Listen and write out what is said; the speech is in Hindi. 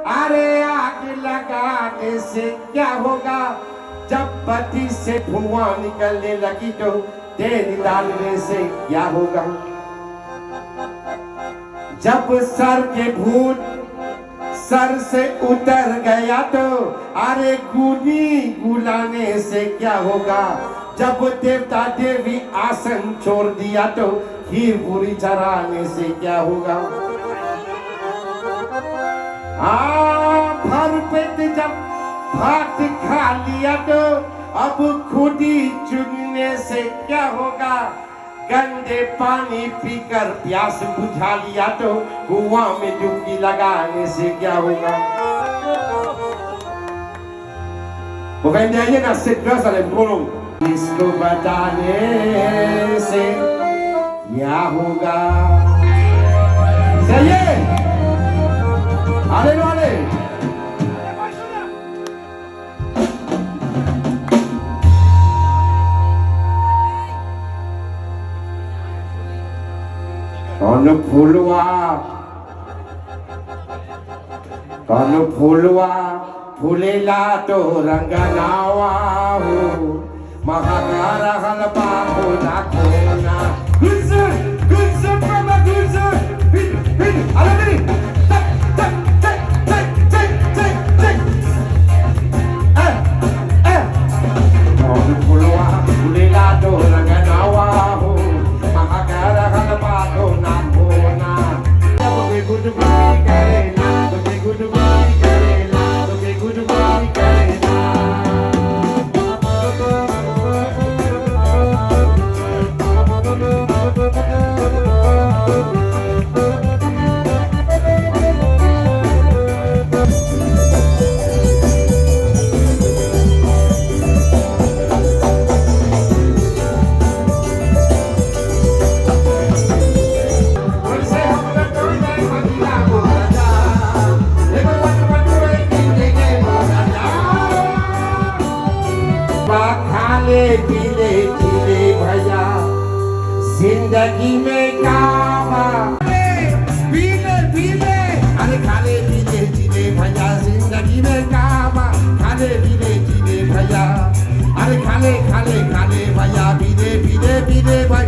अरे आग लगाने से क्या होगा, जब भट्टी से धुआं निकलने लगी तो तेल डालने से क्या होगा। जब सर के भूत सर से उतर गया तो अरे गुनी गुलाने से क्या होगा। जब देवता देवी आसन छोड़ दिया तो खीर पूरी चढ़ाने से क्या होगा। भर पेट जब भात खा लिया तो अब खुदी चुनने से क्या होगा। गंदे पानी पीकर प्यास बुझा लिया तो कुआं में डुबकी लगाने से क्या होगा। वो कहते हैं ना सिद्धरास वाले बोलो, इसको बताने से क्या होगा। सही है, आले लो आले। कौन फूलवा फूलेला तो रंगनावा हो, महाकारा हलवा हो ना खोना। गुलशन बाबा गुलशन, हिट आले मेरी चक चक चक चक चक चक चक। कौन फूलवा फूलेला तो रंगनावा हो, महाकारा हलवा हो ना खोना। जब गुड करेला तो गुड करेला तो गुड करेला। खाले पीले पीले भैया जिंदगी में कामा। पीले पीले अरे खाले पीले पीले भैया जिंदगी में कामा। खाले पीले पीले भैया अरे खाले खाले खाले भैया पीले पीले पीले भाई।